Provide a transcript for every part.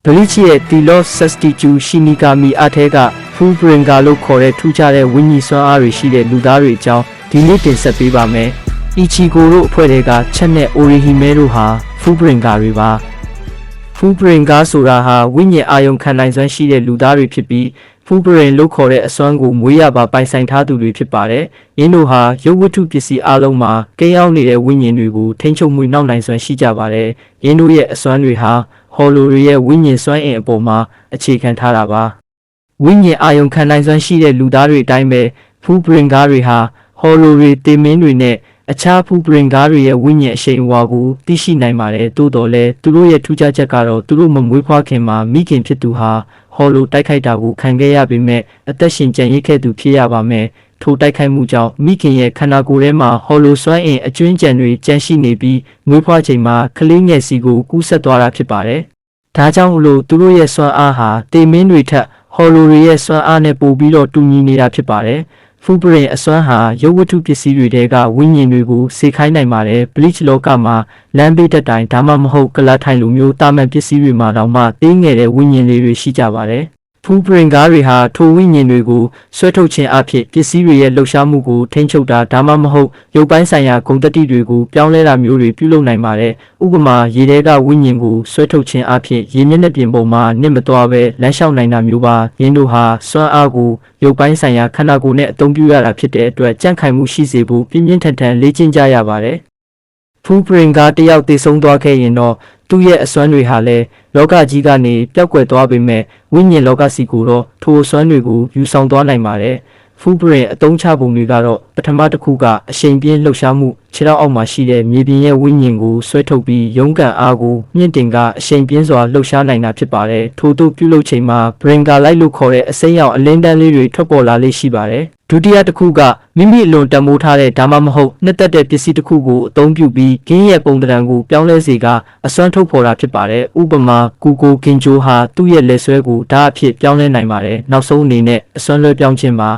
Bleach ရဲ့ Telos Substitute Shinigami အထက်က Fullbringer လို့ခေါ်တဲ့ထူးခြားတဲ့ဝိညာဉ်စွမ်းအားတွေရှိတဲ့လူသားတွေအကြောင်းဒီနေ့တင်ဆက်ပေးပါမယ်။ Ichigo တို့အဖွဲ့တွေကချက်နဲ့ Orihime တို့ဟာ Fullbringer တွေပါ။ Fullbringer ဆိုတာဟာဝိညာဉ်အာယုံခံနိုင်စွမ်းရှိတဲ့လူသားတွေဖြစ်ပြီး Fullbringer လို့ခေါ်တဲ့အစွမ်းကိုမွေးရပါပိုင်ဆိုင်ထားသူတွေဖြစ်ပါတယ်။ယင်းတို့ဟာရုပ်ဝတ္ထုပစ္စည်းအလုံးမှာကိန်းအောင်နေတဲ့ဝိညာဉ်တွေကိုထိန်းချုပ်မှုနှောက်နိုင်စွမ်းရှိကြပါတယ်။ယင်းတို့ရဲ့အစွမ်းတွေဟာHollow တွေရဲ့ဝိညာဉ်စွမ်းအင်အပေါ်မှာအခြေခံထားတာပါ။ဝိညာဉ်အာယုံခံနိုင်စွမ်းရှိတဲ့လူသားတွေအတိုင်းပဲ Fullbringer တွေဟာ Hollow တွေတေမင်းတွေနဲ့အခြား Fullbringer တွေရဲ့ဝိညာဉ်အရှိန်အဝါကိုသိရှိနိုင်ပါတယ်။သို့တော်လည်းသူတို့ရဲ့ထူးခြားချက်ကတော့သူတို့မမွေးဖွားခင်မှာမိခင်ဖြစ်သူဟာ Hollow တိုက်ခိုက်တာကိုခံခဲ့ရပေမဲ့အသက်ရှင်ကျန်ရစ်ခဲ့သူဖြစ်ရပါမယ်။ထိုတိုက်ခိုက်မှုကြောင့်မိခင်ရဲ့ခန္ဓာကိုယ်ထဲမှာ Hollow စွမ်းအင်အကျွင်းကြံတွေကျန်ရှိနေပြီးမွေးဖွားချိန်မှာကလေးငယ်စီကိုကူးဆက်သွားတာဖြစ်ပါတယ်။ဒါကြောင့်လို့သူတို့ရဲ့စွမ်းအားဟာတေမင်းတွေထက် Hollow တွေရဲ့စွမ်းအားနဲ့ပိုပြီးတော့တူညီနေတာဖြစ်ပါတယ်။ Fullbringer အစွမ်းဟာရုပ်ဝတ္ထုပစ္စည်းတွေကဝိညာဉ်တွေကိုစေခိုင်းနိုင်ပါတယ်။ Bleach လောကမှာလမ်းဘေးတက်တိုင်းဒါမှမဟုတ်ကလထိုင်လိုမျိုးတာမန်ပစ္စည်းတွေမှာတောင်မှသေးငယ်တဲ့ဝိညာဉ်တွေရှိကြပါတယ်။ Fullbringer တွေဟာထိုဝိညာဉ်တွေကိုဆွဲထုတ်ခြင်းအဖြစ်ပစ္စည်းတွေရဲ့လှုပ်ရှားမှုကိုထိန်းချုပ်တာဒါမှမဟုတ်ရုပ်ပိုင်းဆိုင်ရာဂုဏ်သတ္တိတွေကိုပြောင်းလဲတာမျိုးတွေပြုလုပ်နိုင်ပါတယ်။ဥပမာရေထဲကဝိညာဉ်ကိုဆွဲထုတ်ခြင်းအဖြစ်ရေမျက်နှာပြင်ပေါ်မှာနစ်မသွားဘဲလမ်းလျှောက်နိုင်တာမျိုးပါ။ယင်းတို့ဟာစွမ်းအားကိုရုပ်ပိုင်းဆိုင်ရာခန္ဓာကိုယ်နဲ့အသုံးပြုရတာဖြစ်တဲ့အတွက်ကြံ့ခိုင်မှုရှိစေဖို့ပြင်းပြင်းထန်ထန်လေ့ကျင့်ကြရပါတယ်။ Fullbringer တယောက်သေဆုံးသွားခဲ့ရင်တော့သူ့ရဲ့အစွမ်းတွေဟာလည်းလောကကြီးကနေပျောက်ကွယ်သွားပေမဲ့ဝိညာဉ်လောကစီကိုတော့ထိုအစွမ်းတွေကိုယူဆောင်သွားနိုင်ပါတယ်။ Fullbringer အသုံးချပုံတွေကတော့ပထမတစ်ခုကအရှိန်ပြင်းလှုပ်ရှားမှုခြေထောက်အောက်မှာရှိတဲ့မြေပြင်ရဲ့ဝိညာဉ်ကိုဆွဲထုတ်ပြီးရုန်းကန်အားကိုမြင့်တင်ကအရှိန်ပြင်းစွာလှုပ်ရှားနိုင်တာဖြစ်ပါတယ်။ထို့သို့ပြုလုပ်ချိန်မှာ Bringer Light လို့ခေါ်တဲ့အစိမ်းရောင်အလင်းတန်းလေးတွေထွက်ပေါ်လာလေ့ရှိပါတယ်။ဒုတိယတစ်ခုကမိမိအလွန်တန်ဖိုးထားတဲ့ဒါမှမဟုတ်နှစ်သက်တဲ့ပစ္စည်းတစ်ခုကိုအသုံးပြုပြီးဂင်းရဲ့ပုံသဏ္ဍာန်ကိုပြောင်းလဲစေကအစွမ်းထုတ်ဖော်တာဖြစ်ပါတယ်။ဥပမာKugo Ginjoဟာသူ့ရဲ့လက်ဆွဲကိုဓာတ်အဖြစ်ပြောင်းလဲနိုင်ပါတယ်။နောက်ဆုံးအနေနဲ့အစွမ်းလွှဲပြောင်းခြင်းပါ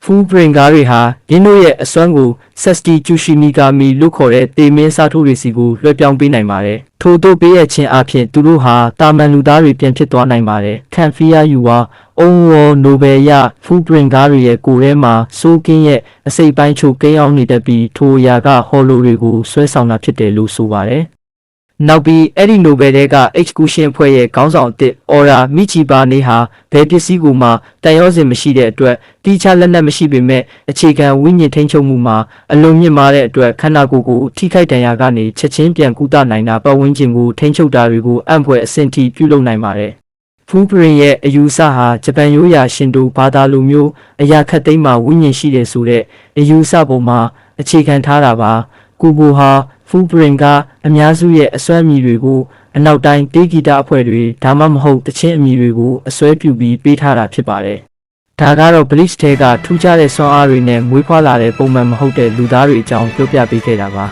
Fullbringer တွေဟာယင်းတို့ရဲ့အစွမ်းကို Substitute Shinigami လို့ခေါ်တဲ့တေမင်းစားထိုးတွေစီကိုလွှဲပြောင်းပေးနိုင်ပါတယ်။ထို့သို့ပေးရခြင်းအပြင်သူတို့ဟာတာမန်လူသားတွေပြန်ဖြစ်သွားနိုင်ပါတယ်။ Kanfia Yuwa Onwo Nobel ရ Fullbringer တွေရဲ့ကိုယ်ထဲမှာဆိုးကင်းရဲ့အစိပ်ပိုင်းချိုကိန်းအောင်နေတတ်ပြီးထိုအရာက Hollow တွေကိုဆွဲဆောင်တာဖြစ်တယ်လို့ဆိုပါတယ်။နောက်ပြီးအဲ့ဒီ Nobel တွေက Execution အဖွဲ့ရဲ့ခေါင်းဆောင်အသစ် Ora Michiba နေဟာဘယ်ပစ္စည်းကိုမှတန်ရောစင်မရှိတဲ့အတွက်တိကျလက်နက်မရှိပေမဲ့အခြေခံဝိညာဉ်ထိန်းချုပ်မှုမှာအလွန်မြင့်မားတဲ့အတွက်ခန္ဓာကိုယ်ကိုထိခိုက်ဒဏ်ရာကနေချက်ချင်းပြန်ကုသနိုင်တာပတ်ဝန်းကျင်ကိုထိန်းချုပ်တာတွေကိုအံ့ဖွယ်အဆင့်ထိပြုလုပ်နိုင်ပါတယ်။ Fullbringer ရဲ့အယူအဆဟာဂျပန်ရိုးရာရှင်တိုဘာသာလိုမျိုးအရာခတ်သိမ်းမှာဝိညာဉ်ရှိတယ်ဆိုတဲ့အယူအဆပေါ်မှာအခြေခံထားတာပါ။ Kubo ဟာFullbringer အများစုရဲ့အစွမ်းအမည်တွေကိုအနောက်တိုင်းတေးဂီတအဖွဲ့တွေဒါမှမဟုတ်တခြင်းအမည်တွေကိုအစွဲပြုပြီးပေးထားတာဖြစ်ပါတယ်။ဒါကတော့ Bleach ထဲကထူးခြားတဲ့စွမ်းအားတွေနဲ့မွေးဖွားလာတဲ့ပုံမှန်မဟုတ်တဲ့လူသားတွေအကြောင်းပြောပြပေးခဲ့တာပါ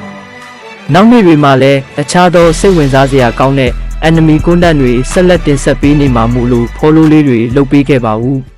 ။နောက်နေ့တွေမှာလည်းအခြားသောစိတ်ဝင်စားစရာကောင်းတဲ့ Anime content တွေဆက်လက်တင်ဆက်ပေးနေမှာမို့လို့ follow လေးတွေလုပ်ပေးခဲ့ပါဦး။